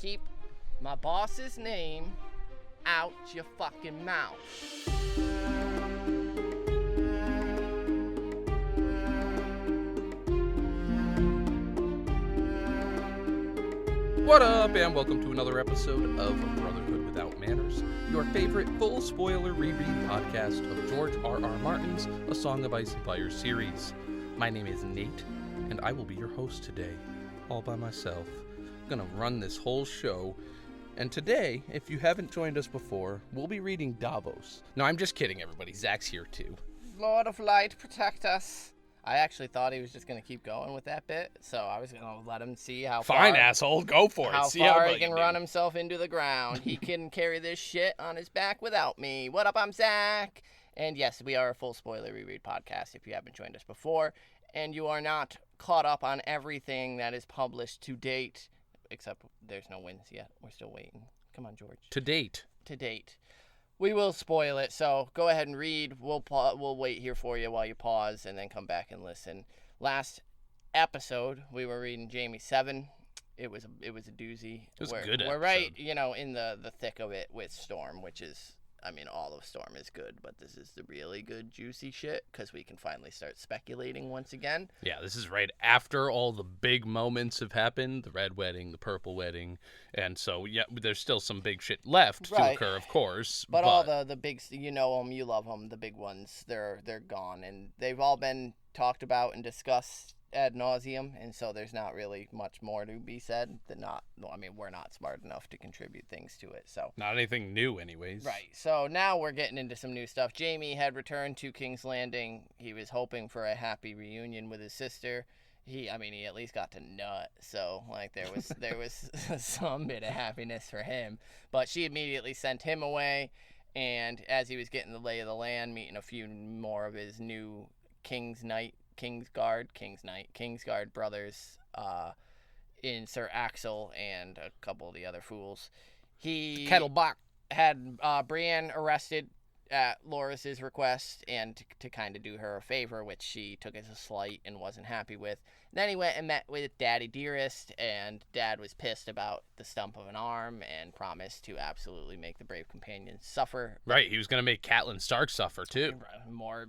keep my boss's name out your fucking mouth. What up, and welcome to another episode of Brotherhood Without Manners, your favorite full spoiler reread podcast of George R.R. Martin's A Song of Ice and Fire series. My name is Nate, and I will be your host today, all by myself. I'm gonna run this whole show, and today, if you haven't joined us before, we'll be reading Davos. No, I'm just kidding, everybody. Zach's here too. Lord of Light, protect us. I actually thought he was just going to keep going with that bit, so I was going to let him see how Fine, far... asshole. Go for it. How See far how he can run himself into the ground. He can carry this shit on his back without me. What up, I'm Zach. And yes, we are a full spoiler reread podcast if you haven't joined us before, and you are not caught up on everything that is published to date, except there's no wins yet. We're still waiting. Come on, George. To date. We will spoil it, so go ahead and read. We'll wait here for you while you pause and then come back and listen. Last episode, we were reading Jaime 7. It was a doozy. It was a good episode. We're right, in the thick of it with Storm, which is, all of Storm is good, but this is the really good, juicy shit, because we can finally start speculating once again. Yeah, this is right after all the big moments have happened, the red wedding, the purple wedding, and so, yeah, there's still some big shit left to occur, of course. But all the big, you know them, you love them, the big ones, they're gone, and they've all been talked about and discussed ad nauseum, and so there's not really much more to be said. We're not smart enough to contribute things to it, so not anything new anyways. Right. So now we're getting into some new stuff. Jaime had returned to King's Landing. He was hoping for a happy reunion with his sister. He at least got to nut, so there was some bit of happiness for him. But she immediately sent him away, and as he was getting the lay of the land, meeting a few more of his new Kingsguard brothers in Sir Axel and a couple of the other fools. He Kettlebach had Brienne arrested at Loras's request and to kind of do her a favor, which she took as a slight and wasn't happy with. Then he went and met with Daddy Dearest, and Dad was pissed about the stump of an arm and promised to absolutely make the brave companions suffer. Right, he was going to make Catelyn Stark suffer, too. More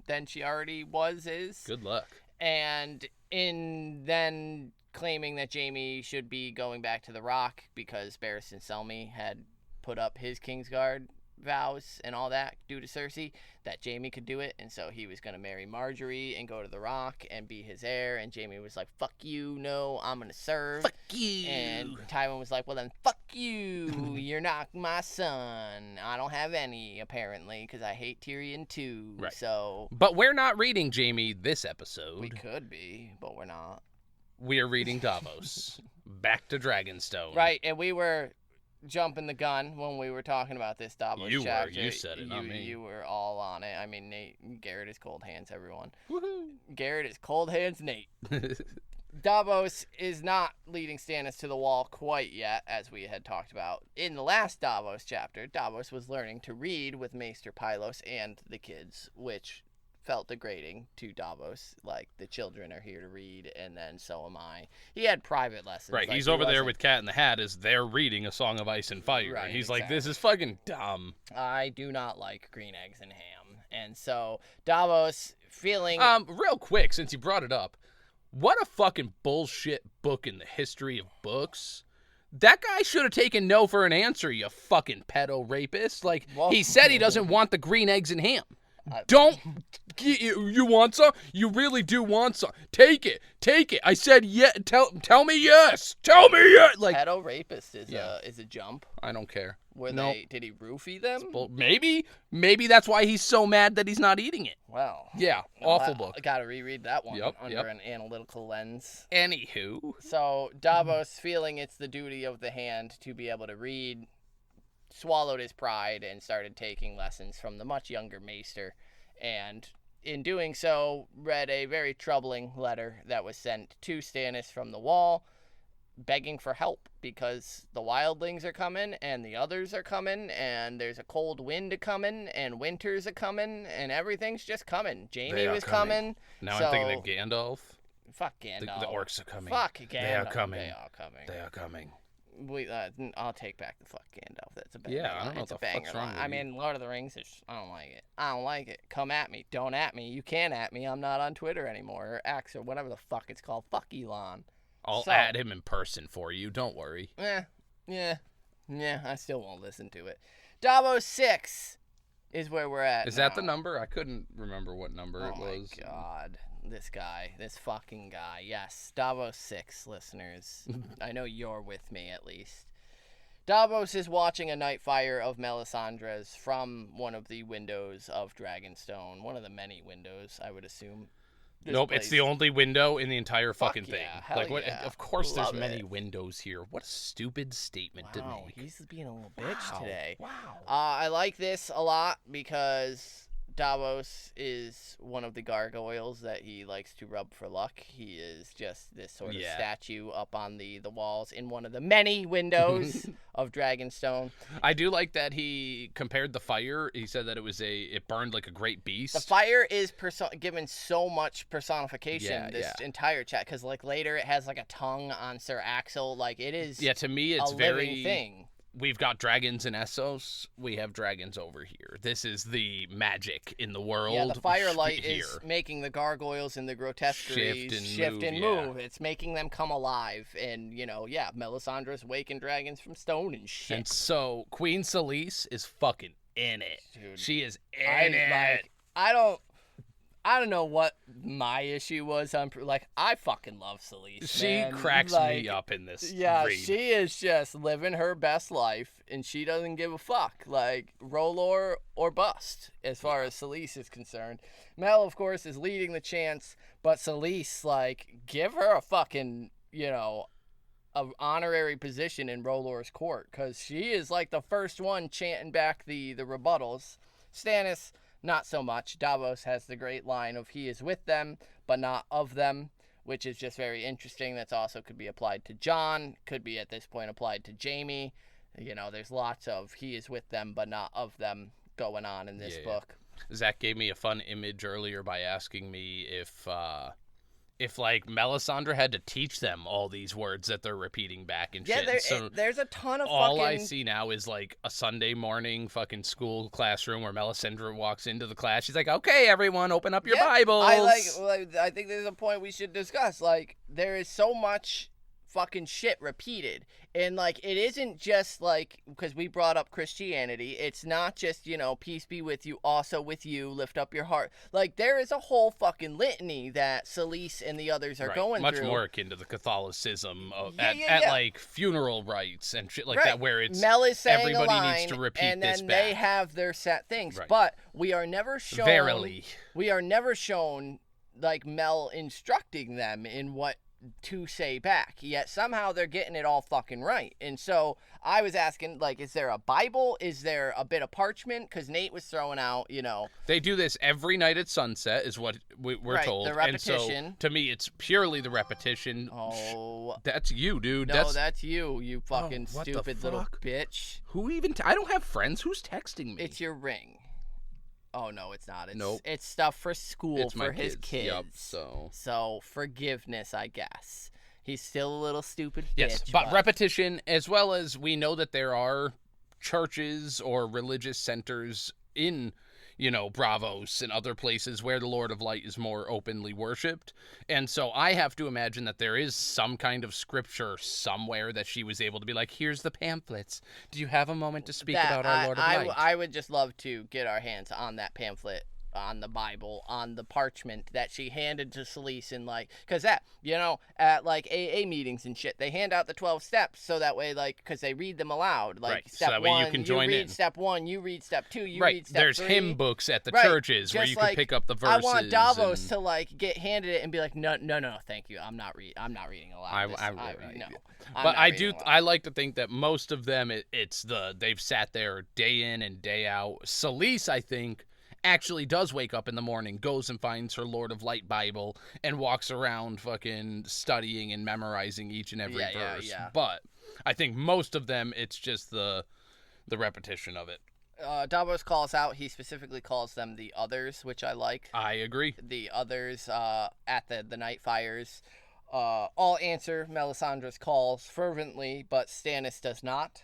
than she already is. Good luck. And then claiming that Jaime should be going back to the Rock because Barristan Selmy had put up his Kingsguard vows and all that due to Cersei, that Jaime could do it, and so he was going to marry Marjorie and go to the Rock and be his heir, and Jaime was like, fuck you, no, I'm going to serve. Fuck you. And Tywin was like, well then, fuck you, you're not my son. I don't have any, apparently, because I hate Tyrion too. Right. So. But we're not reading Jaime this episode. We could be, but we're not. We are reading Davos. Back to Dragonstone. Right, and we were jumping the gun when we were talking about this Davos chapter. You said it, not me. You were all on it. Nate, Garrett is cold hands, everyone. Woohoo! Garrett is cold hands, Nate. Davos is not leading Stannis to the wall quite yet, as we had talked about. In the last Davos chapter, Davos was learning to read with Maester Pylos and the kids, which felt degrading to Davos. Like, the children are here to read, and then so am I. He had private lessons. Right, he's over there with Cat in the Hat as they're reading A Song of Ice and Fire. Right, and he's exactly. like, this is fucking dumb. I do not like green eggs and ham. And so Davos feeling... Real quick, since you brought it up, what a fucking bullshit book in the history of books. That guy should have taken no for an answer, you fucking pedo rapist. Like, he said he doesn't want the green eggs and ham. Don't. You want some? You really do want some? Take it. I said yeah. Tell me yes. Tell me yes. Like, pedo rapist is a jump. I don't care. Did he roofie them? Maybe that's why he's so mad that he's not eating it. Well. Yeah. Awful book. I gotta reread that one under an analytical lens. Anywho. So Davos, feeling it's the duty of the hand to be able to read, swallowed his pride and started taking lessons from the much younger Maester, and in doing so read a very troubling letter that was sent to Stannis from the Wall, begging for help because the wildlings are coming and the others are coming and there's a cold wind a-coming and winter's a-coming and everything's just coming. Jaime was coming. Now I'm thinking of Gandalf. Fuck Gandalf. The orcs are coming. Fuck Gandalf. They are coming. They are coming. They are coming. I'll take back the fuck Gandalf. That's a banger. Yeah, I don't know it's what a the banger fuck's wrong line. with I you. mean, Lord of the Rings. I don't like it. I don't like it. Come at me. Don't at me. You can at me. I'm not on Twitter anymore, or X, or whatever the fuck it's called. Fuck Elon. I'll add him in person for you. Don't worry. Yeah. I still won't listen to it. Davos 6 is where we're at. Is that the number? I couldn't remember what number it was. Oh my god. This fucking guy. Yes, Davos 6, listeners. I know you're with me, at least. Davos is watching a night fire of Melisandre's from one of the windows of Dragonstone. One of the many windows, I would assume. Nope, it's the only window in the entire fucking thing. Hell what? yeah. Of course, Love there's many it. windows here. What a stupid statement to Wow, make. he's being a little bitch today. Wow. I like this a lot because Davos is one of the gargoyles that he likes to rub for luck. He is just this sort of statue up on the walls in one of the many windows of Dragonstone. I do like that he compared the fire. He said that it burned like a great beast. The fire is given so much personification this entire chat, because like later it has like a tongue on Sir Axel. Like it is. Yeah, to me it's a very living thing. We've got dragons in Essos. We have dragons over here. This is the magic in the world. Yeah, the firelight is making the gargoyles and the grotesqueries shift and move. It's making them come alive. And, Melisandre's waking dragons from stone and shit. And so Queen Selyse is fucking in it. Dude, she is in it. I don't know what my issue was. I fucking love Selyse. She cracks me up in this. Yeah, read. she is just living her best life, and she doesn't give a fuck. Like, roll or bust, as far as Selyse is concerned. Mel, of course, is leading the chants, but Selyse, give her a fucking, a honorary position in Rolor's court, because she is, the first one chanting back the rebuttals. Stannis, not so much. Davos has the great line of he is with them, but not of them, which is just very interesting. That's also could be applied to Jon, could be at this point applied to Jaime. There's lots of he is with them, but not of them going on in this book. Zach gave me a fun image earlier by asking me if Melisandre had to teach them all these words that they're repeating back and shit. There's a ton of all I see now is a Sunday morning fucking school classroom where Melisandre walks into the class. She's like, "Okay, everyone, open up your Bibles." I think there's a point we should discuss. There is so much fucking shit repeated, and it isn't just because we brought up Christianity, it's not just peace be with you, also with you, lift up your heart. There is a whole fucking litany that Selyse and the others are going much through. Much more akin to the Catholicism at funeral rites and shit that, where it's Mel is saying everybody a line, needs to repeat and then this they have their set things, but we are never shown we are never shown Mel instructing them in what to say back, yet somehow they're getting it all fucking right. And so I was asking, is there a Bible? Is there a bit of parchment? Because Nate was throwing out, They do this every night at sunset, is what we're told. The repetition. And so, to me, it's purely the repetition. Oh. That's you, dude. No, that's you fucking stupid little bitch. Who even... I don't have friends. Who's texting me? It's your ring. Oh, no, it's not. Nope. It's stuff for school for his kids. Yep, so forgiveness, I guess. He's still a little stupid Yes, bitch. but repetition, as well as we know that there are churches or religious centers in, Bravos and other places where the Lord of Light is more openly worshipped. And so I have to imagine that there is some kind of scripture somewhere that she was able to be like, here's the pamphlets. Do you have a moment to speak about our Lord of Light? I would just love to get our hands on that pamphlet, on the Bible, on the parchment that she handed to Selyse, and because at AA meetings and shit, they hand out the 12 steps so that way because they read them aloud, step so that way one, you can join read in. Step 1, you read step 2, you read step 3. There's hymn books at the churches where you can pick up the verses. I want Davos to get handed it and be like, no, thank you, I'm not reading aloud. I like to think that most of them they've sat there day in and day out. Selyse, I think, actually does wake up in the morning, goes and finds her Lord of Light Bible, and walks around fucking studying and memorizing each and every verse. Yeah. But I think most of them, it's just the repetition of it. Davos calls out, he specifically calls them the others, which I like. I agree. The others at the night fires. all answer Melisandre's calls fervently, but Stannis does not.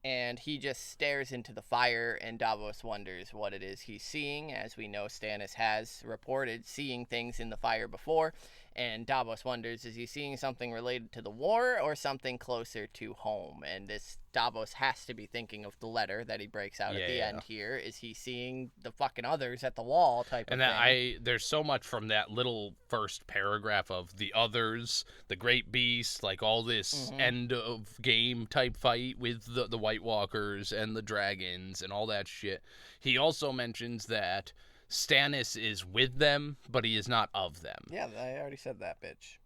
And he just stares into the fire, and Davos wonders what it is he's seeing. As we know, Stannis has reported seeing things in the fire before, and Davos wonders, is he seeing something related to the war or something closer to home? And this Davos has to be thinking of the letter that he breaks out at the end here. Is he seeing the fucking others at the wall type of thing? There's so much from that little first paragraph of the others, the great beast, like all this end of game type fight with the White Walkers and the dragons and all that shit. He also mentions that Stannis is with them, but he is not of them. Yeah, I already said that, bitch.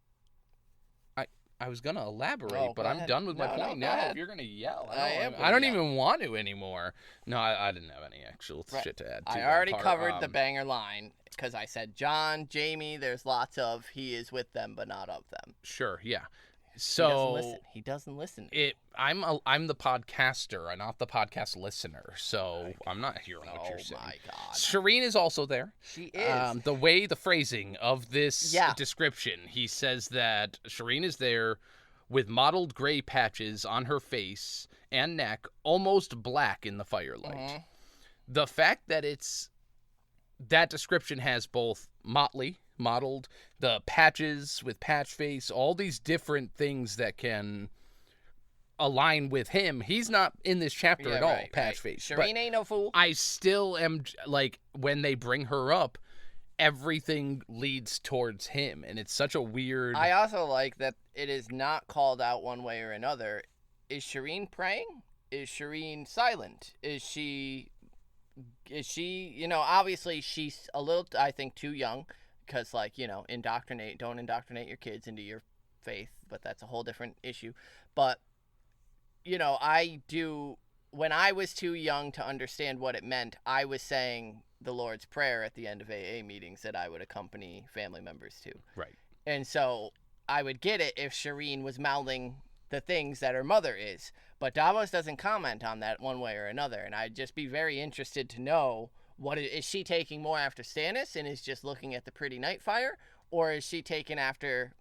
I was going to elaborate, but I'm done with my point now. If you're going to yell, I don't even want to anymore. No, I didn't have any actual shit to add to I already covered the banger line because I said John, Jamie, there's lots of he is with them, but not of them. Sure, yeah. So he doesn't listen. I'm the podcaster. I'm not the podcast listener. So I'm not hearing what you're saying. Oh my god. Shireen is also there. She is. The phrasing of this description, he says that Shireen is there with mottled gray patches on her face and neck, almost black in the firelight. Mm-hmm. The fact that that description has both mottled, the patches with patch face, all these different things that can align with him. He's not in this chapter at all, patch face. Shireen ain't no fool. I still am, like, when they bring her up, everything leads towards him, and it's such a weird... I also like that it is not called out one way or another. Is Shireen praying? Is Shireen silent? Is she, obviously she's a little, I think, too young. Because, don't indoctrinate your kids into your faith, but that's a whole different issue. But, when I was too young to understand what it meant, I was saying the Lord's Prayer at the end of AA meetings that I would accompany family members to. Right. And so I would get it if Shireen was mouthing the things that her mother is. But Davos doesn't comment on that one way or another, and I'd just be very interested to know, is she taking more after Stannis and is just looking at the pretty Nightfire? Or is she taking after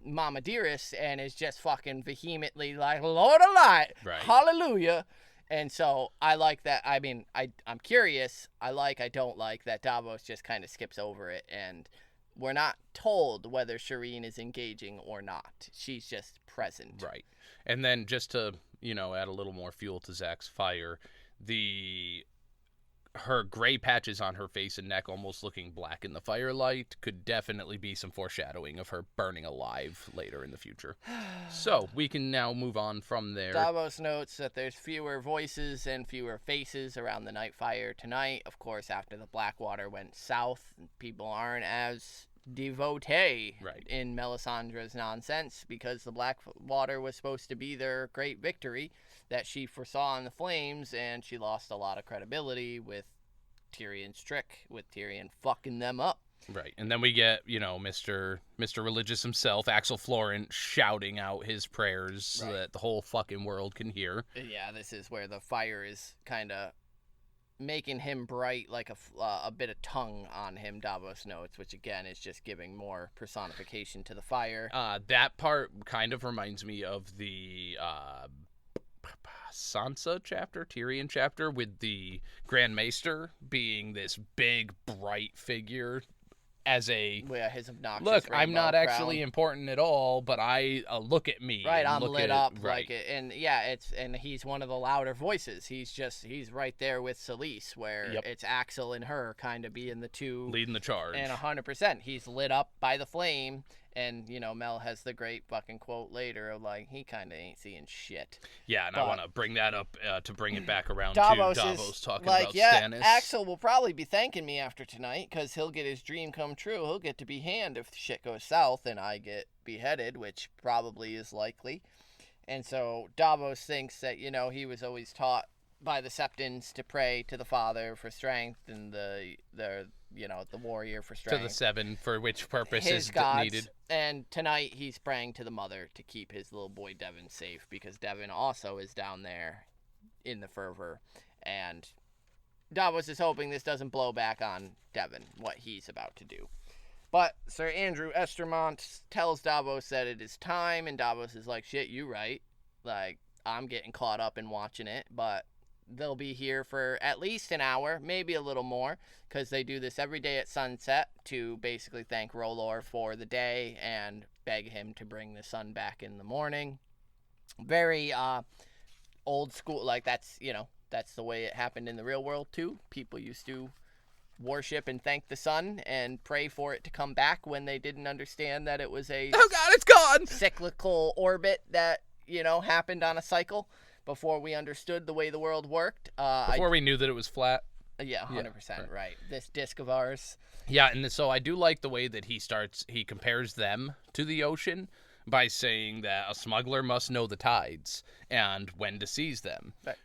Mama Dearest and is just fucking vehemently like, Lord of Light, hallelujah. And so I like that. I mean, I'm curious. I don't like that Davos just kind of skips over it. And we're not told whether Shireen is engaging or not. She's just present. Right. And then just to, add a little more fuel to Zach's fire, her gray patches on her face and neck almost looking black in the firelight could definitely be some foreshadowing of her burning alive later in the future. So we can now move on from there. Davos notes that there's fewer voices and fewer faces around the Nightfire tonight. Of course, after the Blackwater went south, people aren't as devotee in Melisandre's nonsense because the Blackwater was supposed to be their great victory that she foresaw in the flames, and she lost a lot of credibility with Tyrion's trick, with Tyrion fucking them up. Right, and then we get, Mr. Religious himself, Axel Florent, shouting out his prayers so that the whole fucking world can hear. Yeah, this is where the fire is kind of making him bright, like a bit of tongue on him, Davos notes, which again is just giving more personification to the fire. That part kind of reminds me of the Sansa chapter, Tyrion chapter, with the Grand Maester being this big, bright figure as his obnoxious look, I'm not crown. Actually important at all, but look at me. Right, I'm lit up like it, and and he's one of the louder voices. He's right there with Selyse, where it's Axel and her kind of being the two leading the charge. And 100%, he's lit up by the flame. And, Mel has the great fucking quote later of, he kind of ain't seeing shit. Yeah, and I want to bring that up to bring it back around to Davos talking about Stannis. Axel will probably be thanking me after tonight because he'll get his dream come true. He'll get to be hand if shit goes south and I get beheaded, which probably is likely. And so Davos thinks that, he was always taught by the Septons to pray to the Father for strength and the warrior for strength. To the seven, for which purpose his is gods. Needed. And tonight he's praying to the mother to keep his little boy Devon safe because Devon also is down there in the fervor. And Davos is hoping this doesn't blow back on Devon, what he's about to do. But Sir Andrew Estermont tells Davos that it is time, and Davos is like, shit, you right. Like, I'm getting caught up in watching it, but they'll be here for at least an hour, maybe a little more, because they do this every day at sunset to basically thank R'hllor for the day and beg him to bring the sun back in the morning. Very old school, like that's the way it happened in the real world too. People used to worship and thank the sun and pray for it to come back when they didn't understand that it was a oh god, it's gone, cyclical orbit that happened on a cycle before we understood the way the world worked. Before we knew that it was flat. Yeah, 100%, right. This disc of ours. Yeah, and so I do like the way that he compares them to the ocean by saying that a smuggler must know the tides and when to seize them. Right.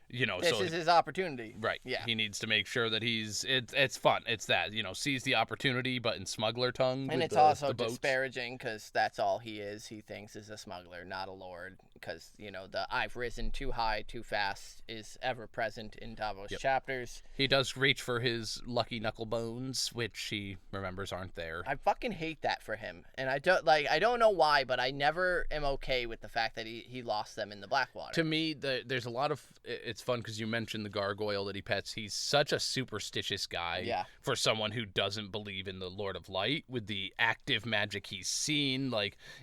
This is his opportunity. Right. Yeah. He needs to make sure that it's fun. It's that, seize the opportunity, but in smuggler tongue. And it's also disparaging because that's all he is. He thinks is a smuggler, not a lord. Because, the I've risen too high, too fast is ever present in Davos chapters. He does reach for his lucky knuckle bones, which he remembers aren't there. I fucking hate that for him. And I don't know why, but I never am okay with the fact that he lost them in the Blackwater. To me, there's a lot of... It's fun because you mentioned the gargoyle that he pets. He's such a superstitious guy for someone who doesn't believe in the Lord of Light with the active magic he's seen.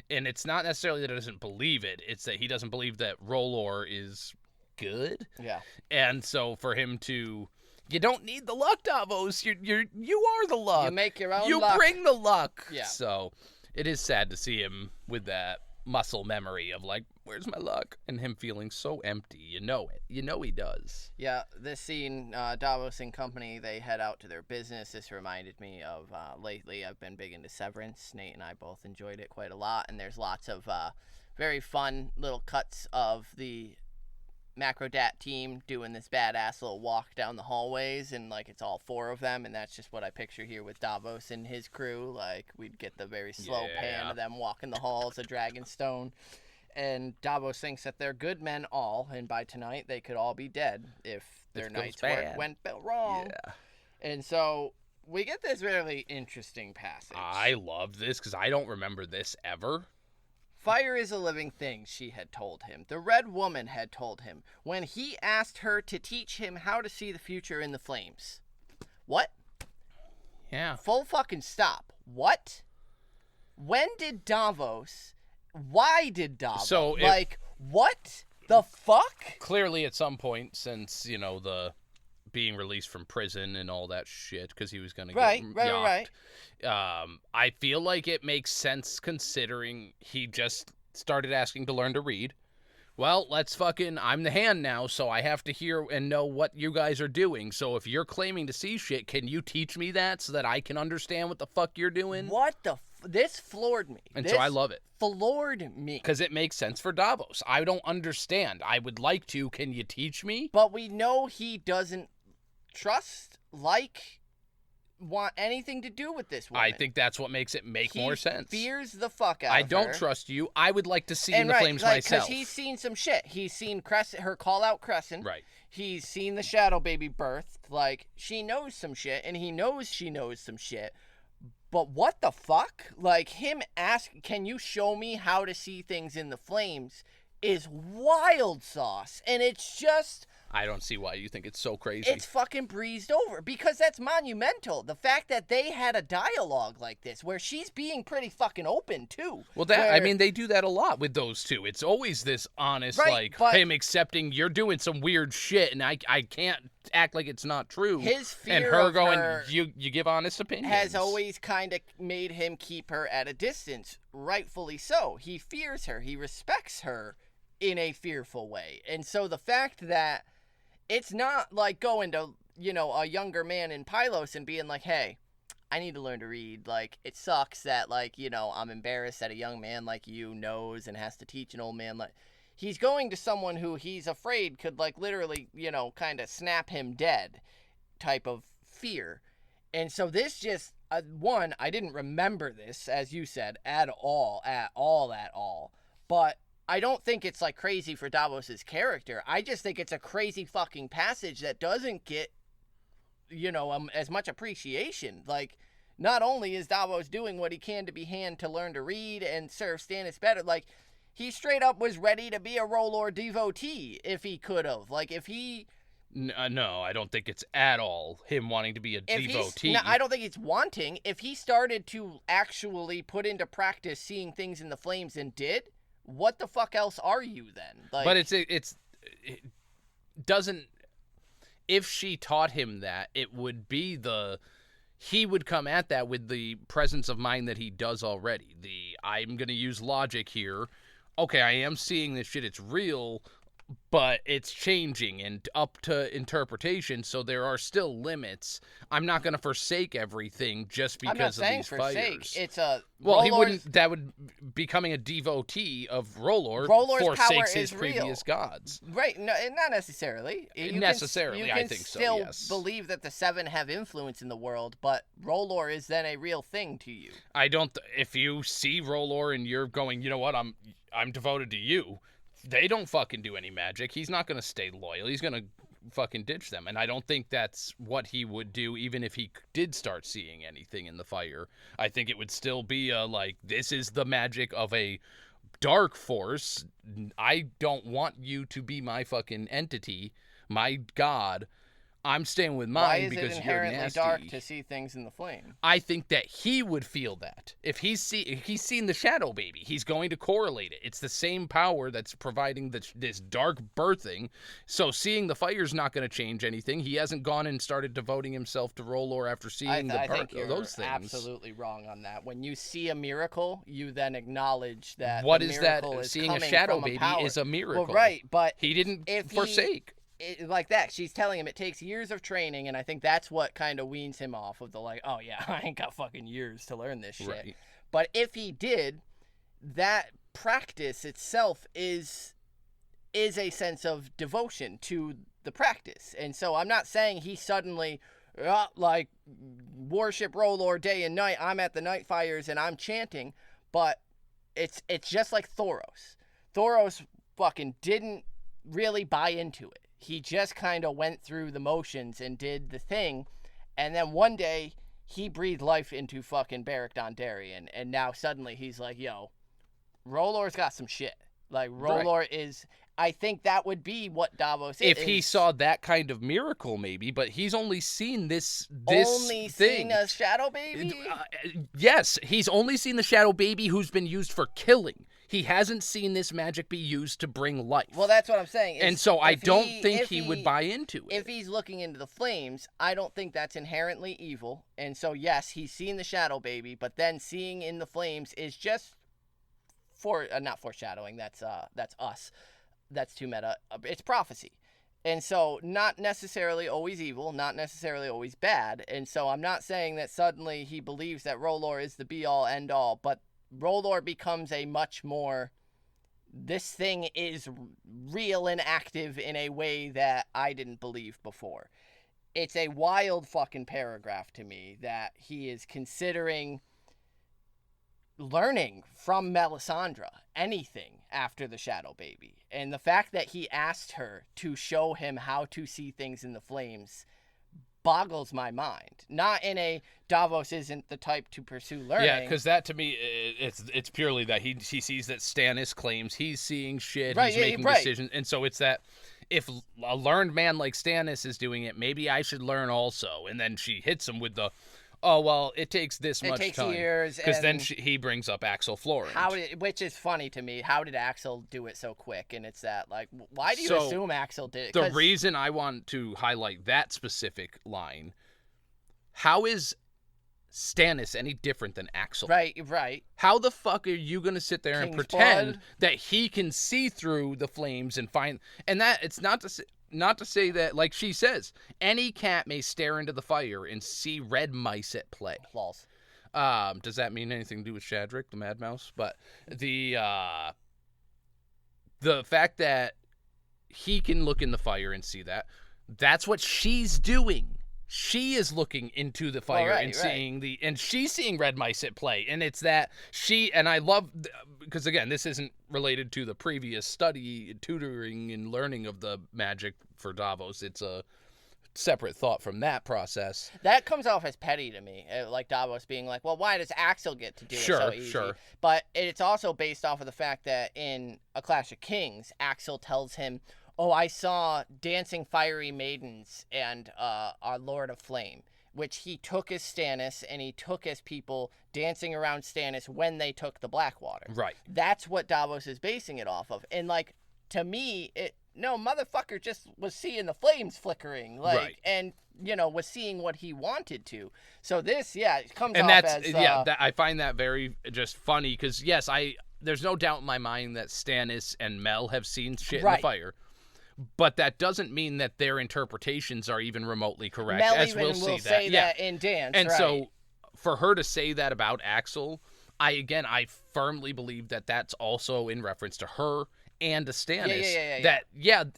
And it's not necessarily that he doesn't believe it. It's that he doesn't believe that R'hllor is good. Yeah. And so for him to... You don't need the luck, Davos. You are the luck. You make your own luck. You bring the luck. Yeah. So it is sad to see him with that muscle memory of where's my luck? And him feeling so empty. You know it. He does. Yeah, this scene, Davos and company, they head out to their business. This reminded me of lately I've been big into Severance. Nate and I both enjoyed it quite a lot. And there's lots of very fun little cuts of the Macrodat team doing this badass little walk down the hallways, and it's all four of them, and that's just what I picture here with Davos and his crew. We'd get the very slow pan of them walking the halls of Dragonstone, and Davos thinks that they're good men all, and by tonight they could all be dead if their night's work went wrong. Yeah. And so we get this really interesting passage. I love this because I don't remember this ever. Fire is a living thing, she had told him. The Red Woman had told him when he asked her to teach him how to see the future in the flames. What? Yeah. Full fucking stop. What? When did Davos... Why did Davos? So what the fuck? Clearly at some point since, the being released from prison and all that shit because he was going to get yacht. I feel like it makes sense considering he just started asking to learn to read. Well, I'm the hand now, so I have to hear and know what you guys are doing. So if you're claiming to see shit, can you teach me that so that I can understand what the fuck you're doing? What the this floored me. And so I love it. Floored me. Because it makes sense for Davos. I don't understand. I would like to. Can you teach me? But we know he doesn't trust, want anything to do with this woman. I think that's what makes it make more sense. He fears the fuck out of her. I don't trust you. I would like to see in the flames myself. Because he's seen some shit. He's seen her call out Crescent. Right. He's seen the shadow baby birthed. She knows some shit, and he knows she knows some shit. But what the fuck? Him asking, can you show me how to see things in the flames is wild sauce. And it's just... I don't see why you think it's so crazy. It's fucking breezed over because that's monumental. The fact that they had a dialogue like this where she's being pretty fucking open too. Well, they do that a lot with those two. It's always this honest, him accepting you're doing some weird shit and I can't act like it's not true. His fear and her of going, her you give honest opinions. Has always kind of made him keep her at a distance, rightfully so. He fears her. He respects her in a fearful way. And so the fact that it's not like going to, a younger man in Pylos and being like, hey, I need to learn to read. It sucks that, I'm embarrassed that a young man like you knows and has to teach an old man. He's going to someone who he's afraid could, literally, kind of snap him dead type of fear. And so this just, one, I didn't remember this, as you said, at all. But I don't think it's crazy for Davos's character. I just think it's a crazy fucking passage that doesn't get, as much appreciation. not only is Davos doing what he can to be Hand to learn to read and serve Stannis better, like, he straight up was ready to be a R'hllor devotee if he could have. Like, if he... No, I don't think it's at all him wanting to be a devotee. No, I don't think it's wanting. If he started to actually put into practice seeing things in the flames and did, what the fuck else are you then? Like, but it doesn't... If she taught him that, it would be he would come at that with the presence of mind that he does already. I'm going to use logic here. Okay, I am seeing this shit. It's real, but it's changing and up to interpretation, so there are still limits. I'm not going to forsake everything just because of these fires. I'm not saying forsake. It's a... Well, he wouldn't... That would... Becoming a devotee of R'hllor forsakes his previous gods. Right. No, not necessarily. I think so, You yes. can still believe that the Seven have influence in the world, but R'hllor is then a real thing to you. I don't... If you see R'hllor and you're going, you know what, I'm devoted to you... They don't fucking do any magic. He's not going to stay loyal. He's going to fucking ditch them. And I don't think that's what he would do even if he did start seeing anything in the fire. I think it would still be this is the magic of a dark force. I don't want you to be my fucking entity, my god. I'm staying with mine because you're nasty. Why is it inherently dark to see things in the flame? I think that he would feel that. If he's seen the shadow baby, he's going to correlate it. It's the same power that's providing this dark birthing. So seeing the fire's not going to change anything. He hasn't gone and started devoting himself to R'hllor after seeing I think you're those things. Absolutely wrong on that. When you see a miracle, you then acknowledge that what the is that? Is seeing a shadow baby is a miracle. Well, right, but he didn't forsake. Like that, she's telling him it takes years of training, and I think that's what kind of weans him off of the oh yeah, I ain't got fucking years to learn this shit. Right. But if he did, that practice itself is a sense of devotion to the practice. And so I'm not saying he suddenly worship R'hllor day and night. I'm at the night fires and I'm chanting, but it's just like Thoros. Thoros fucking didn't really buy into it. He just kind of went through the motions and did the thing, and then one day he breathed life into fucking Beric Dondarrion, and now suddenly he's like, yo, R'hllor's got some shit. Like, R'hllor is... I think that would be what Davos is. If he saw that kind of miracle, maybe, but he's only seen this only thing. Seen a shadow baby? Yes, he's only seen the shadow baby who's been used for killing. He hasn't seen this magic be used to bring life. Well, that's what I'm saying. And so I don't think he would buy into it. If he's looking into the flames, I don't think that's inherently evil. And so, yes, he's seen the shadow baby, but then seeing in the flames is just not foreshadowing. That's us. That's too meta. It's prophecy. And so not necessarily always evil, not necessarily always bad. And so I'm not saying that suddenly he believes that R'hllor is the be-all, end-all, but R'hllor becomes a much more, this thing is real and active in a way that I didn't believe before. It's a wild fucking paragraph to me that he is considering learning from Melisandre anything after the shadow baby. And the fact that he asked her to show him how to see things in the flames boggles my mind. Not in a Davos isn't the type to pursue learning. Yeah, because that to me, it's purely that he sees that Stannis claims he's seeing shit, right, he's making decisions, and so it's that if a learned man like Stannis is doing it, maybe I should learn also. And then she hits him with the, oh, well, it takes this much time. It takes years. Because then he brings up Axel Florent. Which is funny to me. How did Axel do it so quick? And it's that, like, why do you assume Axel did it? The reason I want to highlight that specific line, how is Stannis any different than Axel? Right. How the fuck are you going to sit there and pretend that he can see through the flames and find... And that, it's not to say that, like she says, any cat may stare into the fire and see red mice at play. False. Does that mean anything to do with Shadrick, the Mad Mouse? But the fact that he can look in the fire and see that's what she's doing. She is looking into the fire and seeing and she's seeing red mice at play. And it's that and I love, because again, this isn't related to the previous study, tutoring and learning of the magic for Davos. It's separate thought from that process. That comes off as petty to me, like Davos being like, well, why does Axel get to do it so easy? Sure. But it's also based off of the fact that in A Clash of Kings, Axel tells him, oh, I saw dancing fiery maidens and our Lord of Flame, which he took as Stannis, and he took as people dancing around Stannis when they took the Blackwater. Right. That's what Davos is basing it off of. And, like, to me, no, motherfucker just was seeing the flames flickering, like, right. And, you know, was seeing what he wanted to. So this, it comes and off that's, as... I find that very just funny, because, yes, there's no doubt in my mind that Stannis and Mel have seen shit in the fire. But that doesn't mean that their interpretations are even remotely correct, Mel as even we'll will see say that in Dance, and right. so for her to say that about Axel, I firmly believe that that's also in reference to her and to Stannis. That,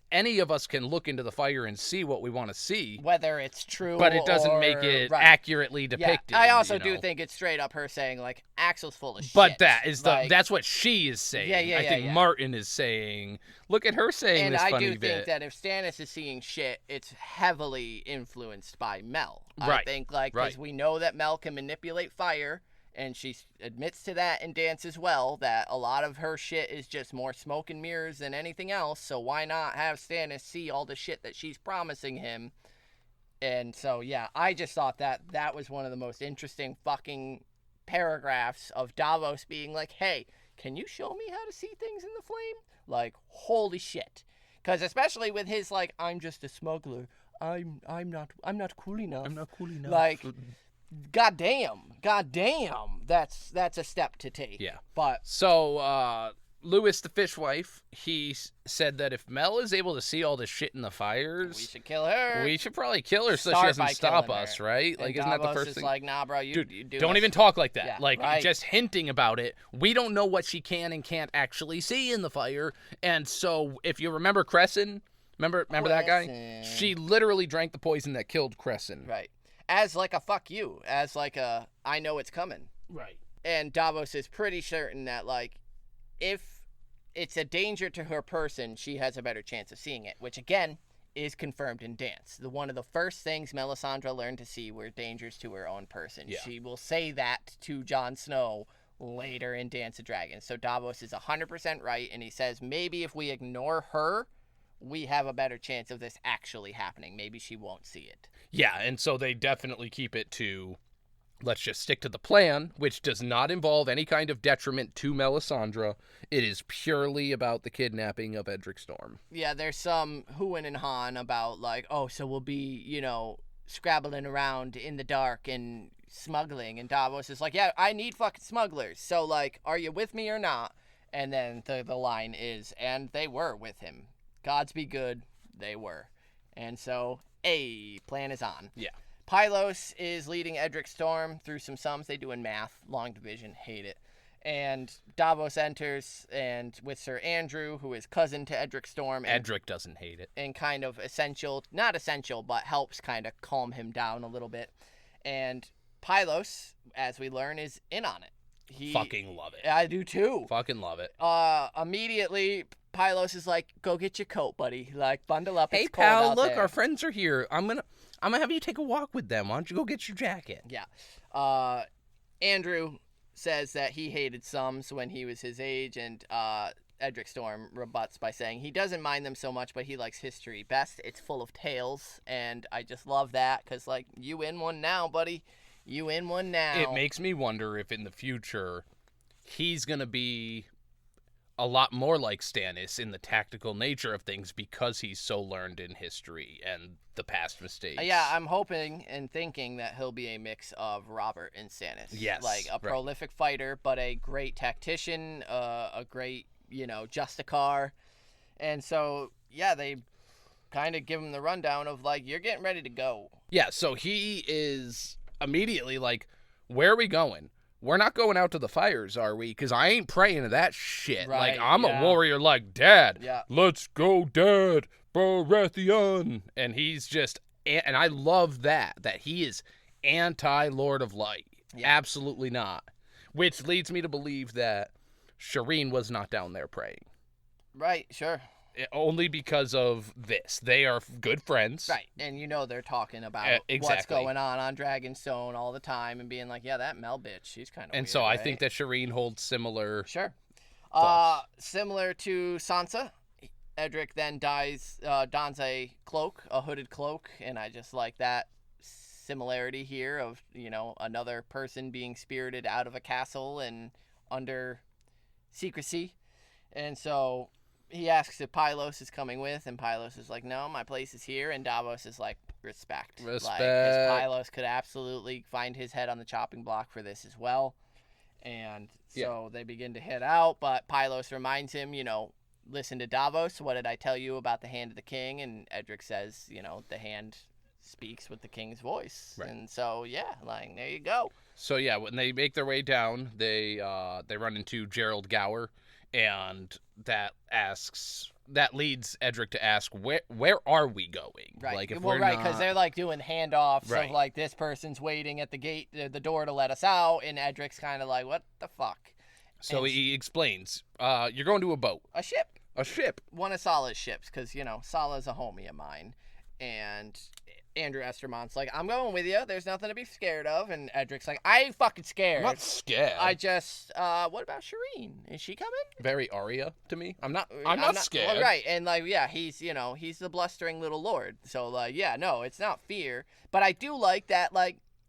any of us can look into the fire and see what we want to see. Whether it's true but it doesn't or... make it accurately depicted. I also do think it's straight up her saying, like, Axel's full of shit. But that is that's what she is saying. I think Martin is saying, look at her saying this funny bit. And I do think that if Stannis is seeing shit, it's heavily influenced by Mel. Right. I think, like, because we know that Mel can manipulate fire, and she admits to that in Dance as well, that a lot of her shit is just more smoke and mirrors than anything else, so why not have Stannis see all the shit that she's promising him? And so, I just thought that was one of the most interesting fucking paragraphs of Davos being like, hey, can you show me how to see things in the flame? Like, holy shit. Because especially with his, like, I'm just a smuggler. I'm not cool enough. I'm not cool enough. Like... goddamn, that's a step to take. Yeah. But so Lewis, the fishwife, he said that if Mel is able to see all this shit in the fires, we should kill her. We should probably kill her so she doesn't stop us, right? And like, isn't that the first thing? Like, nah, bro, you don't even talk like that. Just hinting about it. We don't know what she can and can't actually see in the fire. And so, if you remember Crescent, remember that guy? She literally drank the poison that killed Crescent. Right. As like a fuck you, as like a I know it's coming. Right. And Davos is pretty certain that, like, if it's a danger to her person, she has a better chance of seeing it, which again is confirmed in Dance. One of the first things Melisandre learned to see were dangers to her own person. Yeah. She will say that to Jon Snow later in Dance of Dragons. So Davos is 100% right, and he says maybe if we ignore her, we have a better chance of this actually happening. Maybe she won't see it. Yeah, and so they definitely keep it to, let's just stick to the plan, which does not involve any kind of detriment to Melisandre. It is purely about the kidnapping of Edrick Storm. Yeah, there's some hooing and hawing about, like, oh, so we'll be, scrabbling around in the dark and smuggling. And Davos is like, yeah, I need fucking smugglers. So, like, are you with me or not? And then the line is, and they were with him. Gods be good, they were. And so, plan is on. Yeah. Pylos is leading Edrick Storm through some sums they do in math. Long division, hate it. And Davos enters, and with Sir Andrew, who is cousin to Edrick Storm. Edrick doesn't hate it. And kind of not essential, but helps kind of calm him down a little bit. And Pylos, as we learn, is in on it. Fucking love it. I do too. Fucking love it. Immediately, Pylos is like, go get your coat, buddy. Like, bundle up. Hey, it's cold pal, out look, there. our friends are here. I'm gonna have you take a walk with them. Why don't you go get your jacket? Yeah. Andrew says that he hated sums when he was his age, and Edrick Storm rebuts by saying he doesn't mind them so much, but he likes history best. It's full of tales, and I just love that, because, like, you in one now, buddy. You in one now. It makes me wonder if in the future he's going to be a lot more like Stannis in the tactical nature of things because he's so learned in history and the past mistakes. Yeah, I'm hoping and thinking that he'll be a mix of Robert and Stannis. Yes. Like a prolific fighter, but a great tactician, a great, Justicar. And so, yeah, they kind of give him the rundown of, like, you're getting ready to go. Yeah, so he is immediately like, where are we going? We're not going out to the fires, are we? Because I ain't praying to that shit. Right, like, I'm a warrior like Dad. Yeah. Let's go, Dad. Baratheon. And he's just, and I love that he is anti-Lord of Light. Yeah. Absolutely not. Which leads me to believe that Shireen was not down there praying. Right, sure. only because of this. They are good friends. Right, and they're talking about what's going on Dragonstone all the time and being like, yeah, that Mel bitch, she's kind of weird, so right? I think that Shireen holds similar similar to Sansa. Edric then dons a cloak, a hooded cloak, and I just like that similarity here of, another person being spirited out of a castle and under secrecy. And so he asks if Pylos is coming with, and Pylos is like, no, my place is here. And Davos is like, respect. Because Pylos could absolutely find his head on the chopping block for this as well. And so they begin to head out, but Pylos reminds him, listen to Davos. What did I tell you about the hand of the king? And Edric says, the hand speaks with the king's voice. Right. And so, there you go. So, when they make their way down, they run into Gerald Gower. And that leads Edric to ask, where are we going? Right. Like, if because they're like doing handoffs of like this person's waiting at the gate, the door to let us out, and Edric's kind of like, what the fuck? So he explains, you're going to a boat. A ship. A ship. One of Sala's ships, because, Sala's a homie of mine. And Andrew Estermont's like, I'm going with you. There's nothing to be scared of. And Edric's like, I ain't fucking scared. I'm not scared. I just, what about Shireen? Is she coming? Very Arya to me. I'm not scared. Well, right. And, he's, he's the blustering little lord. So, no, it's not fear. But I do like that,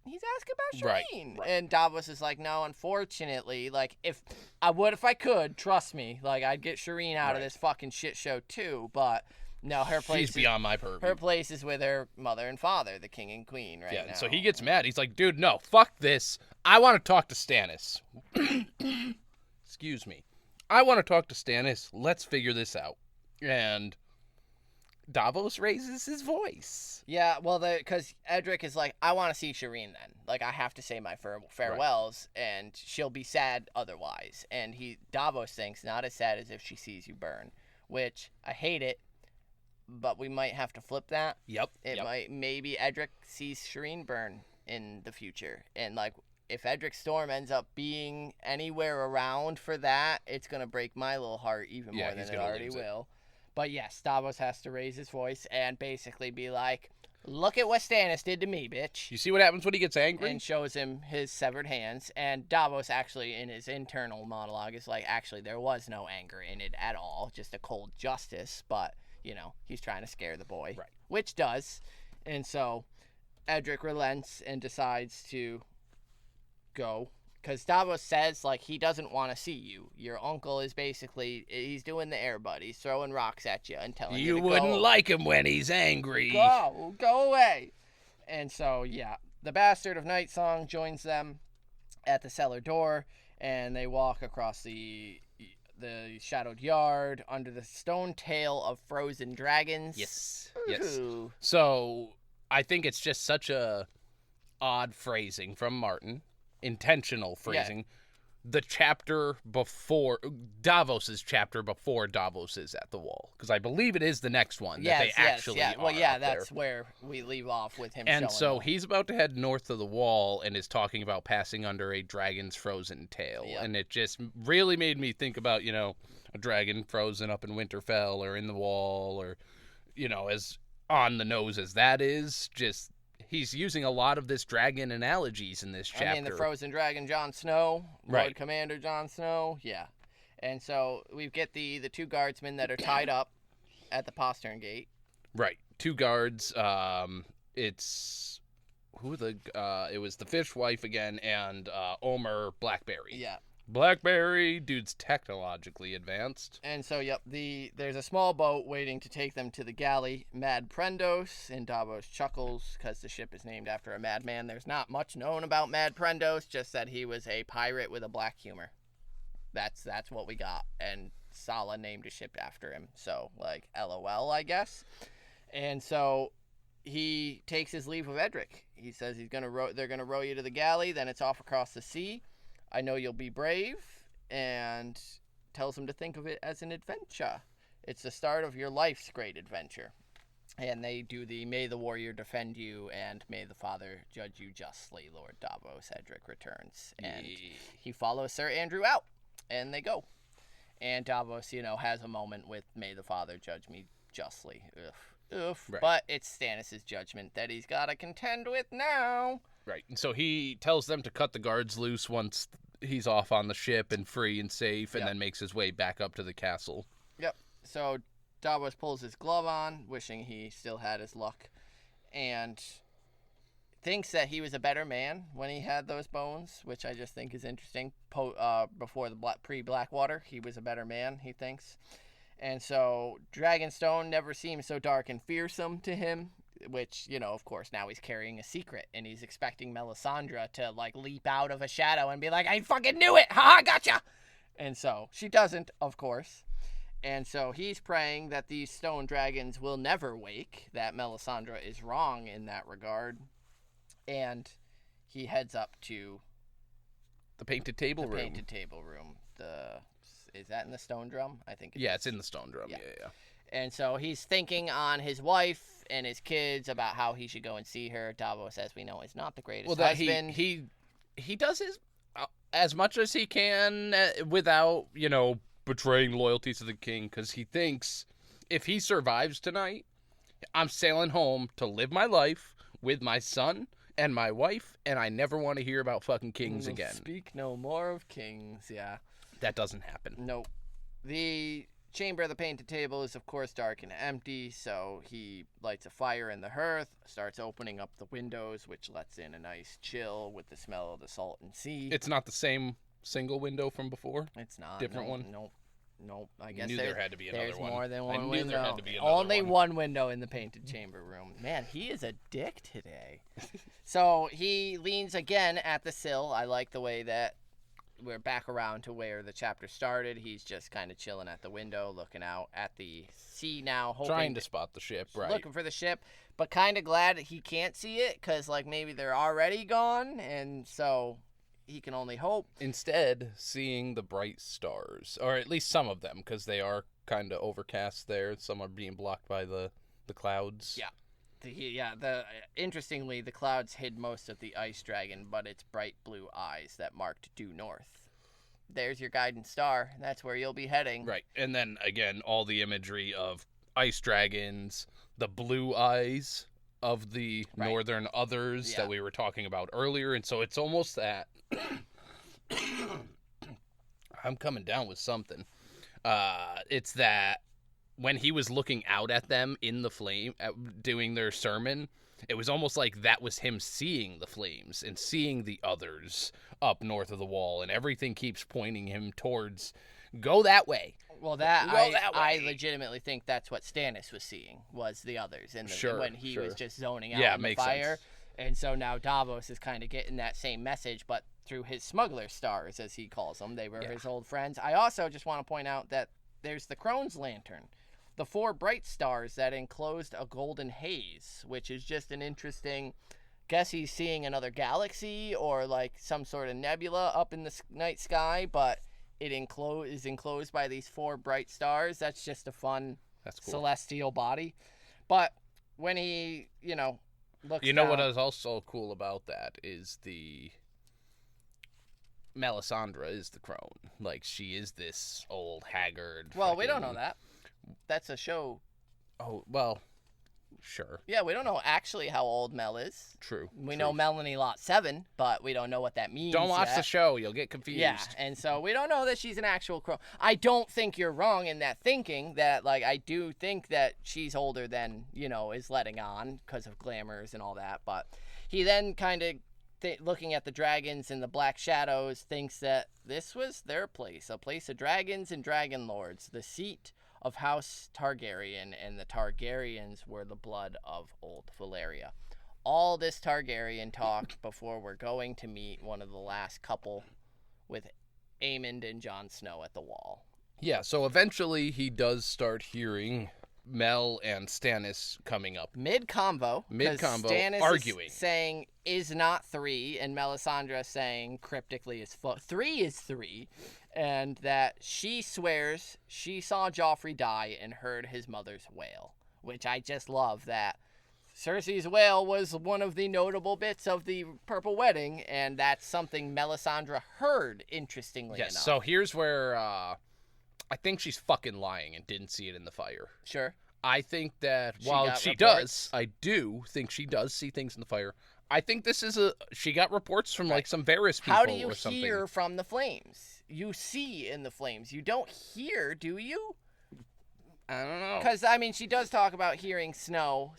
he's asking about Shireen. Right. And Davos is like, no, unfortunately, if I could, trust me, I'd get Shireen out of this fucking shit show too, but no, her place She's beyond my purview. Her place is with her mother and father, the king and queen, right now. So he gets mad. He's like, dude, no, fuck this. I want to talk to Stannis. Excuse me. I want to talk to Stannis. Let's figure this out. And Davos raises his voice. Yeah, well, because Edric is like, I want to see Shireen then. I have to say my farewells, and she'll be sad otherwise. And Davos thinks, not as sad as if she sees you burn, which I hate it, but we might have to flip that. Yep. Maybe Edric sees Shireen burn in the future. And, if Edric Storm ends up being anywhere around for that, it's going to break my little heart even more than it already will. But yes, Davos has to raise his voice and basically be like, look at what Stannis did to me, bitch. You see what happens when he gets angry? And shows him his severed hands. And Davos actually, in his internal monologue, is like, actually, there was no anger in it at all. Just a cold justice. But, he's trying to scare the boy. Right. Which does. And so Edric relents and decides to go. Because Davos says, he doesn't want to see you. Your uncle is basically, he's doing the air bud. He's throwing rocks at you and telling you to go. You wouldn't like him when he's angry. Go away. And so, the Bastard of Night Song joins them at the cellar door, and they walk across the shadowed yard under the stone tail of frozen dragons. Yes. So, I think it's just such a odd phrasing from Martin. Intentional phrasing. Yeah. The chapter before Davos's chapter before Davos is at the wall, because I believe it is the next one that they actually are. Well, that's where we leave off with him. And so he's about to head north of the wall and is talking about passing under a dragon's frozen tail, and it just really made me think about a dragon frozen up in Winterfell or in the wall, or as on the nose as that is, just. He's using a lot of this dragon analogies in this chapter. I mean, the frozen dragon, Jon Snow, Lord Commander Jon Snow, And so we get the two guardsmen that are tied up at the postern gate. Right, two guards. It's it was the fishwife again, and Omer Blackberry. Yeah. Blackberry, dude's technologically advanced. And so, there's a small boat waiting to take them to the galley, Mad Prendos, and Davos chuckles because the ship is named after a madman. There's not much known about Mad Prendos, just that he was a pirate with a black humor. That's what we got, and Sala named a ship after him, so, LOL, I guess. And so he takes his leave of Edric. He says they're gonna row you to the galley, then it's off across the sea. I know you'll be brave, and tells him to think of it as an adventure. It's the start of your life's great adventure. And they do the May the Warrior defend you, and May the Father judge you justly, Lord Davos. Edric returns, and he follows Sir Andrew out, and they go. And Davos, has a moment with, may the Father judge me justly. Oof. Right. But it's Stannis' judgment that he's got to contend with now. Right. And so he tells them to cut the guards loose once he's off on the ship and free and safe, and then makes his way back up to the castle. Yep. So Davos pulls his glove on, wishing he still had his luck, and thinks that he was a better man when he had those bones, which I just think is interesting. Before the pre-Blackwater, he was a better man, he thinks. And so Dragonstone never seemed so dark and fearsome to him, which, of course, now he's carrying a secret, and he's expecting Melisandre to, leap out of a shadow and be like, I fucking knew it! Ha-ha, gotcha! And so she doesn't, of course. And so he's praying that these stone dragons will never wake, that Melisandre is wrong in that regard. And he heads up to the painted table room. Is that in the stone drum? I think it is. It's in the stone drum. Yeah. And so he's thinking on his wife and his kids about how he should go and see her. Davos, as we know, is not the greatest husband. He does his as much as he can without, betraying loyalty to the king, because he thinks if he survives tonight, I'm sailing home to live my life with my son and my wife, and I never want to hear about fucking kings again. Speak no more of kings, yeah. That doesn't happen. Nope. The chamber of the painted table is, of course, dark and empty, so he lights a fire in the hearth, starts opening up the windows, which lets in a nice chill with the smell of the salt and sea. It's not the same single window from before? It's not. Different one? Nope. I guess there had to be another there's one. More than one I knew window. there had to be another Only one window in the painted chamber room. Man, he is a dick today. So he leans again at the sill. I like the way that we're back around to where the chapter started. He's just kind of chilling at the window, looking out at the sea now, trying to spot the ship, right? Looking for the ship, but kind of glad he can't see it because, maybe they're already gone, and so he can only hope. Instead, seeing the bright stars, or at least some of them, because they are kind of overcast there. Some are being blocked by the clouds. Yeah. Interestingly, the clouds hid most of the ice dragon, but its bright blue eyes that marked due north. There's your guiding star. That's where you'll be heading. Right. And then, again, all the imagery of ice dragons, the blue eyes of the northern others that we were talking about earlier. And so it's almost that... I'm coming down with something. It's that when he was looking out at them in the flame, doing their sermon, it was almost like that was him seeing the flames and seeing the others up north of the wall, and everything keeps pointing him towards, go that way. Well, I legitimately think that's what Stannis was seeing, was the others, when he was just zoning out in the fire. Sense. And so now Davos is kind of getting that same message, but through his smuggler stars, as he calls them. They were his old friends. I also just want to point out that there's the Crone's Lantern, the 4 bright stars that enclosed a golden haze, which is just an interesting, guess he's seeing another galaxy or some sort of nebula up in the night sky, but it is enclosed by these 4 bright stars. That's just a fun celestial body. But when he, looks down, what is also cool about that is the Melisandre is the crone. She is this old haggard. Well, we don't know that. That's a show. Oh, well, sure. Yeah, we don't know actually how old Mel is. True. We know Melanie Lot 7, but we don't know what that means. Don't watch the show. You'll get confused. Yeah, and so we don't know that she's an actual crone. I don't think you're wrong in that thinking that, I do think that she's older than, is letting on because of glamours and all that. But he then kind of, looking at the dragons and the black shadows, thinks that this was their place, a place of dragons and dragon lords, the seat of House Targaryen, and the Targaryens were the blood of old Valyria. All this Targaryen talk before we're going to meet one of the last couple with Aemond and Jon Snow at the wall. Yeah, so eventually he does start hearing Mel and Stannis coming up. Mid-convo, Stannis arguing. Is saying, is not 3, and Melisandre saying cryptically is 3 is 3. And that she swears she saw Joffrey die and heard his mother's wail, which I just love that Cersei's wail was one of the notable bits of the Purple Wedding, and that's something Melisandre heard, interestingly enough. So here's where I think she's fucking lying and didn't see it in the fire. Sure. I think that while she does, I do think she does see things in the fire. I think this is she got reports from like some Varys people or something. How do you hear from the flames? You see in the flames. You don't hear, do you? I don't know. Because, I mean, she does talk about hearing snow,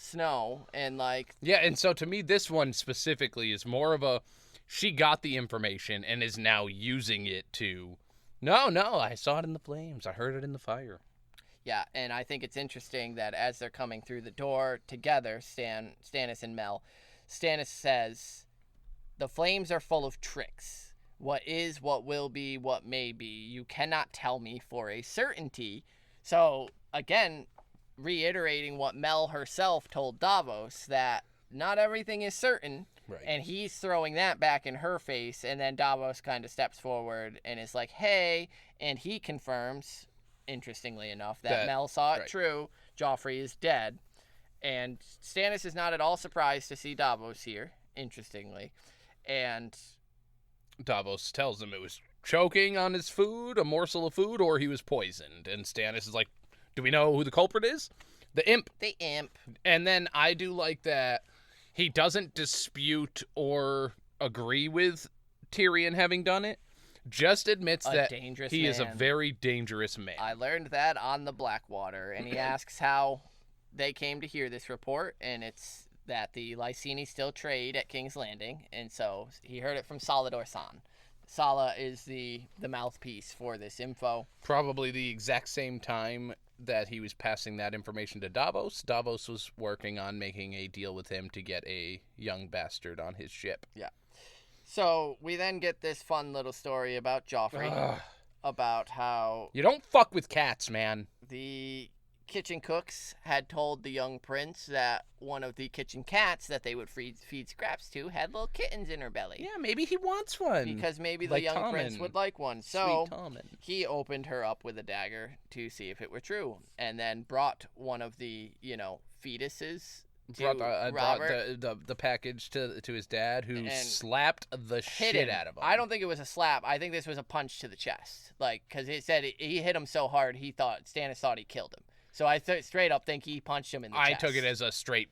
and like... Yeah, and so to me, this one specifically is more of a... She got the information and is now using it to... No, I saw it in the flames. I heard it in the fire. Yeah, and I think it's interesting that as they're coming through the door together, Stannis and Mel, Stannis says, the flames are full of tricks. What is, what will be, what may be. You cannot tell me for a certainty. So... Again, reiterating what Mel herself told Davos, that not everything is certain, right. And he's throwing that back in her face, and then Davos kind of steps forward and is like, hey, and he confirms, interestingly enough, that Mel saw it true, Joffrey is dead, and Stannis is not at all surprised to see Davos here, interestingly, and... Davos tells him it was choking on his food, a morsel of food, or he was poisoned, and Stannis is like, do we know who the culprit is? The imp. The imp. And then I do like that he doesn't dispute or agree with Tyrion having done it. Just admits that he is a very dangerous man. I learned that on the Blackwater. And he asks how they came to hear this report. And it's that the Lyseni still trade at King's Landing. And so he heard it from Salladhor Saan. Sala is the mouthpiece for this info. Probably the exact same time that he was passing that information to Davos. Davos was working on making a deal with him to get a young bastard on his ship. Yeah. So we then get this fun little story about Joffrey. About how... You don't fuck with cats, man. The kitchen cooks had told the young prince that one of the kitchen cats that they would feed scraps to had little kittens in her belly. Yeah, maybe he wants one. Because maybe the young prince would like one. So Sweet he opened her up with a dagger to see if it were true, and then brought one of the, fetuses to Robert. Brought the package to his dad, who slapped the shit out of him. I don't think it was a slap. I think this was a punch to the chest. Because it said he hit him so hard, Stannis thought he killed him. So I straight up think he punched him in the chest. I took it as a straight,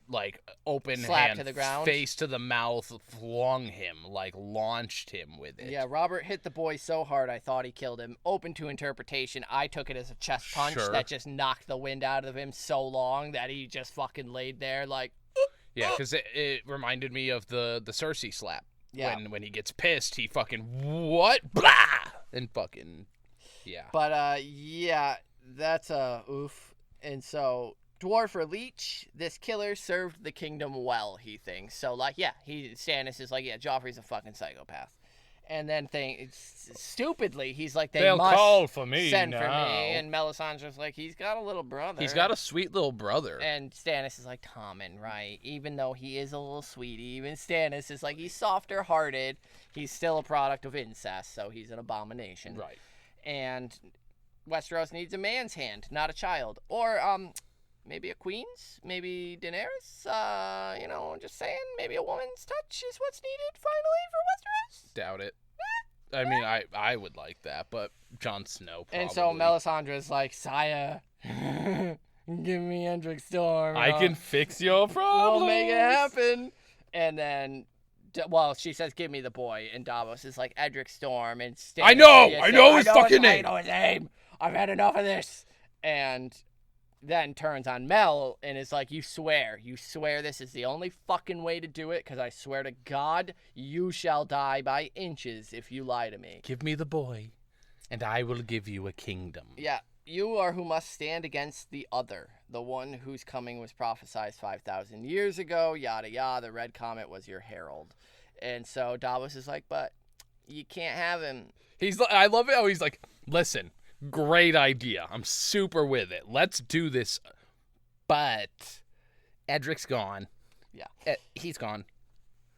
open slap hand, to the ground, face to the mouth, flung him, launched him with it. Yeah, Robert hit the boy so hard I thought he killed him. Open to interpretation, I took it as a chest punch that just knocked the wind out of him so long that he just fucking laid there Yeah, because it reminded me of the Cersei slap. Yeah. When he gets pissed, he fucking, what? Blah! And fucking, yeah. But, yeah, that's a oof. And so, Dwarf or Leech, this killer served the kingdom well, he thinks. So, Stannis is like, yeah, Joffrey's a fucking psychopath. And then stupidly, he's like, they'll must call for me send now. for me. And Melisandre's like, he's got a little brother. He's got a sweet little brother. And Stannis is like, Tommen, right? Even though he is a little sweetie, even Stannis is like, he's softer-hearted. He's still a product of incest, so he's an abomination. Right. And Westeros needs a man's hand, not a child. Or, maybe a queen's, maybe Daenerys, just saying, maybe a woman's touch is what's needed finally for Westeros. Doubt it. I mean, I would like that, but Jon Snow probably. And so Melisandre's like, Sire, give me Edrick Storm. I can fix your problems. We'll make it happen. And then, she says, give me the boy. And Davos is like, Edrick Storm. And I know his fucking name. I know his name. I've had enough of this. And then turns on Mel and is like, you swear this is the only fucking way to do it, because I swear to God, you shall die by inches if you lie to me. Give me the boy, and I will give you a kingdom. Yeah, you are who must stand against the other, the one whose coming was prophesied 5,000 years ago, yada yada, the red comet was your herald. And so Davos is like, but you can't have him. I love it how he's like, listen, great idea. I'm super with it. Let's do this. But Edric's gone. Yeah. He's gone.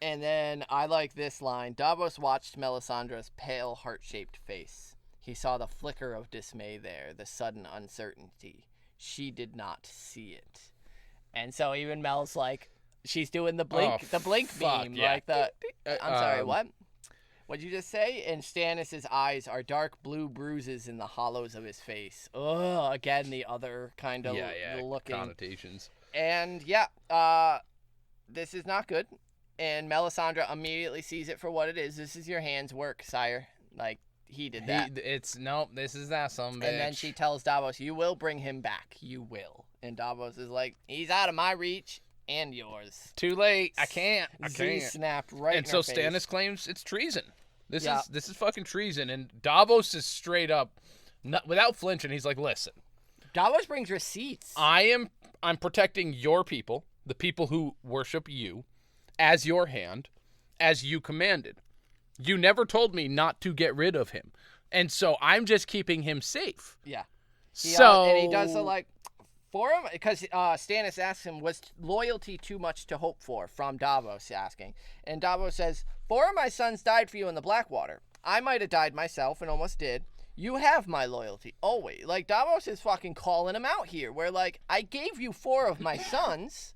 And then I like this line. Davos watched Melisandre's pale, heart-shaped face. He saw the flicker of dismay there, the sudden uncertainty. She did not see it. And so even Mel's like, she's doing the blink, meme. Yeah. I'm sorry, what? What'd you just say? And Stannis' eyes are dark blue bruises in the hollows of his face. Ugh, again, the other kind of looking. Connotations. And, this is not good. And Melisandre immediately sees it for what it is. This is your hand's work, sire. Like, he did that. This is that some bitch. And then she tells Davos, you will bring him back. You will. And Davos is like, he's out of my reach and yours. Too late. I can't. Snapped right and in her so face. Stannis claims it's treason. This is fucking treason. And Davos is straight up, without flinching, he's like, listen. Davos brings receipts. I'm protecting your people, the people who worship you, as your hand, as you commanded. You never told me not to get rid of him. And so I'm just keeping him safe. Yeah. And he does for him, because Stannis asks him, was loyalty too much to hope for, from Davos asking. And Davos says, 4 of my sons died for you in the Blackwater. I might have died myself and almost did. You have my loyalty, always. Like, Davos is fucking calling him out here, where, like, I gave you 4 of my sons.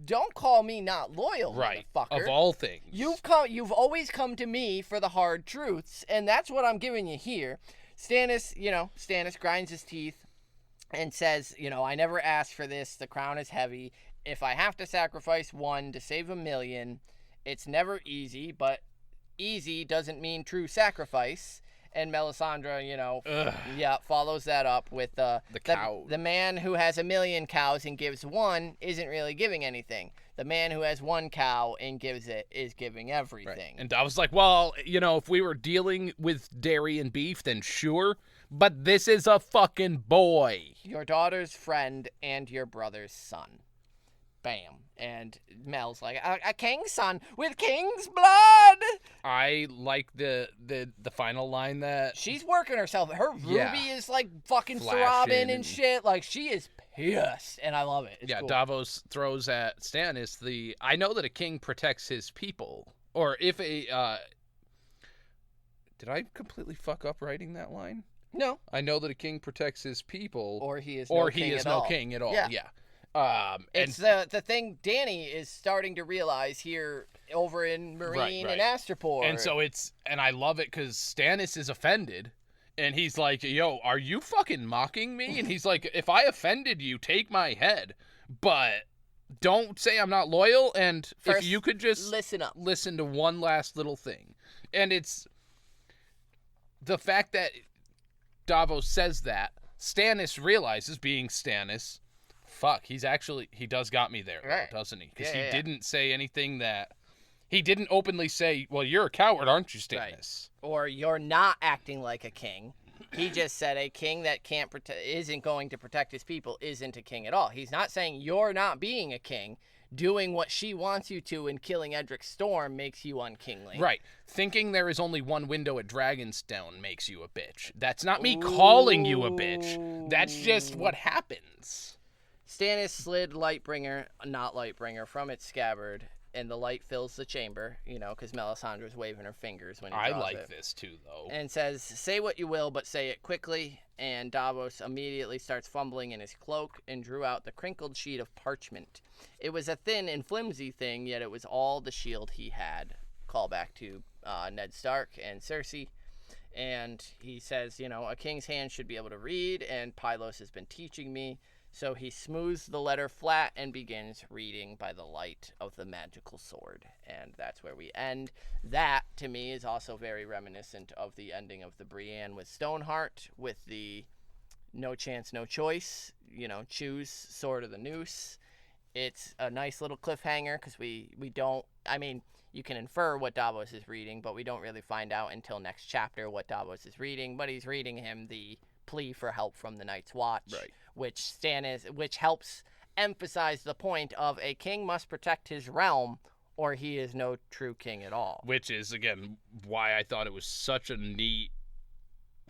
Don't call me not loyal, right, motherfucker. Of all things. You've always come to me for the hard truths, and that's what I'm giving you here. Stannis grinds his teeth and says, I never asked for this. The crown is heavy. If I have to sacrifice 1 to save 1,000,000, it's never easy, but easy doesn't mean true sacrifice. And Melisandre, follows that up with the cow. The man who has 1,000,000 cows and gives 1 isn't really giving anything. The man who has 1 cow and gives it is giving everything. Right. And I was like, well, if we were dealing with dairy and beef, then sure. But this is a fucking boy. Your daughter's friend and your brother's son. Bam. And Mel's like, a king's son with king's blood. I like the final line that... She's working herself. Her ruby is like fucking throbbing and shit. Like, she is pissed. And I love it. It's cool. Davos throws at Stannis I know that a king protects his people. Or if a... Did I completely fuck up writing that line? No. I know that a king protects his people. Or he is no king at all. Yeah. It's the thing Dany is starting to realize here over in Marine and Astapor. And so and I love it because Stannis is offended. And he's like, yo, are you fucking mocking me? And he's like, if I offended you, take my head. But don't say I'm not loyal. And first, if you could just listen to one last little thing. And it's the fact that Davos says that, Stannis realizes, being Stannis, fuck, he does got me there, right, doesn't he? Because he didn't say anything that... He didn't openly say, well, you're a coward, aren't you, Stannis? Right. Or you're not acting like a king. He just said a king that isn't going to protect his people isn't a king at all. He's not saying you're not being a king. Doing what she wants you to and killing Edrick Storm makes you unkingly. Right. Thinking there is only one window at Dragonstone makes you a bitch. That's not me calling you a bitch. That's just what happens. Stannis slid not Lightbringer, from its scabbard, and the light fills the chamber, because Melisandre's waving her fingers when he draws I like it. this too, though. And says, say what you will, but say it quickly. And Davos immediately starts fumbling in his cloak and drew out the crinkled sheet of parchment. It was a thin and flimsy thing, yet it was all the shield he had. Call back to Ned Stark and Cersei. And he says, a king's hand should be able to read, and Pylos has been teaching me. So he smooths the letter flat and begins reading by the light of the magical sword. And that's where we end. That, to me, is also very reminiscent of the ending of the Brienne with Stoneheart, with the no chance, no choice, choose sword or the noose. It's a nice little cliffhanger because we don't, you can infer what Davos is reading, but we don't really find out until next chapter what Davos is reading. But he's reading him the plea for help from the Night's Watch, right, which helps emphasize the point of a king must protect his realm or he is no true king at all. Which is, again, why I thought it was such a neat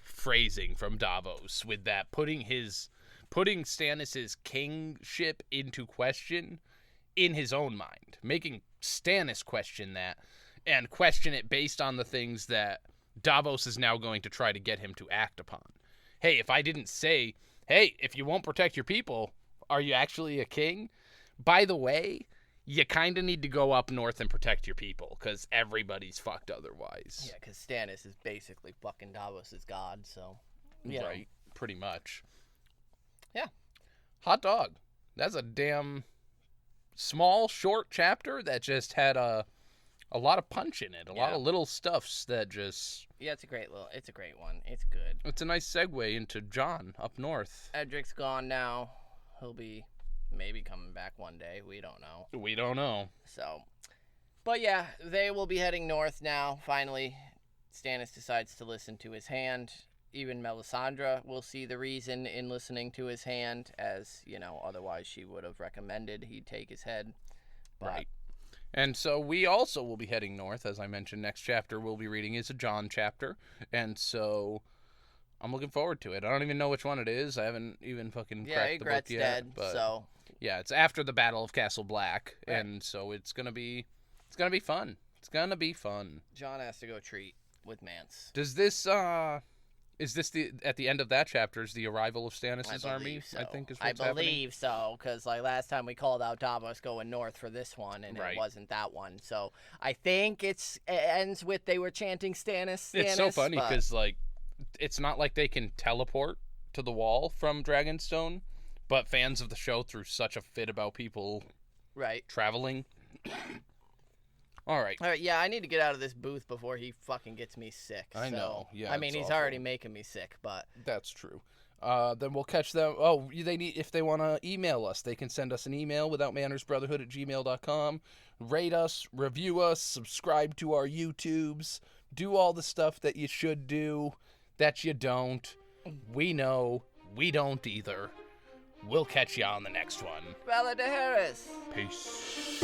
phrasing from Davos with that, putting Stannis' kingship into question in his own mind, making Stannis question that and question it based on the things that Davos is now going to try to get him to act upon. Hey, if I didn't say, hey, if you won't protect your people, are you actually a king? By the way, you kind of need to go up north and protect your people, because everybody's fucked otherwise. Yeah, because Stannis is basically fucking Davos' god, so... Right, pretty much. Yeah. Hot dog. That's a damn small, short chapter that just had a lot of punch in it. A lot of little stuffs that just... Yeah, it's a great one. It's good. It's a nice segue into Jon up north. Edric's gone now. He'll be maybe coming back one day. We don't know. So, but yeah, they will be heading north now. Finally, Stannis decides to listen to his hand. Even Melisandre will see the reason in listening to his hand, as, otherwise she would have recommended he take his head. But, right. And so we also will be heading north. As I mentioned, next chapter we'll be reading is a Jon chapter. And so I'm looking forward to it. I don't even know which one it is. I haven't even fucking cracked the book yet. Dead, but so... Yeah, it's after the Battle of Castle Black. Right. And so it's gonna be fun. It's gonna be fun. Jon has to go treat with Mance. Does this is this at the end of that chapter is the arrival of Stannis' army? So. I think is what's happening. I believe so, because last time we called out Davos going north for this one, and right. It wasn't that one. So I think it ends with they were chanting Stannis. It's so funny because it's not like they can teleport to the wall from Dragonstone, but fans of the show threw such a fit about people traveling. All right. Yeah, I need to get out of this booth before he fucking gets me sick. I know. Yeah. I mean, he's already making me sick, but that's true. Then we'll catch them. Oh, if they want to email us, they can send us an email, withoutmannersbrotherhood@gmail.com. Rate us, review us, subscribe to our YouTubes, do all the stuff that you should do that you don't. We know we don't either. We'll catch you on the next one. Bella de Harris. Peace.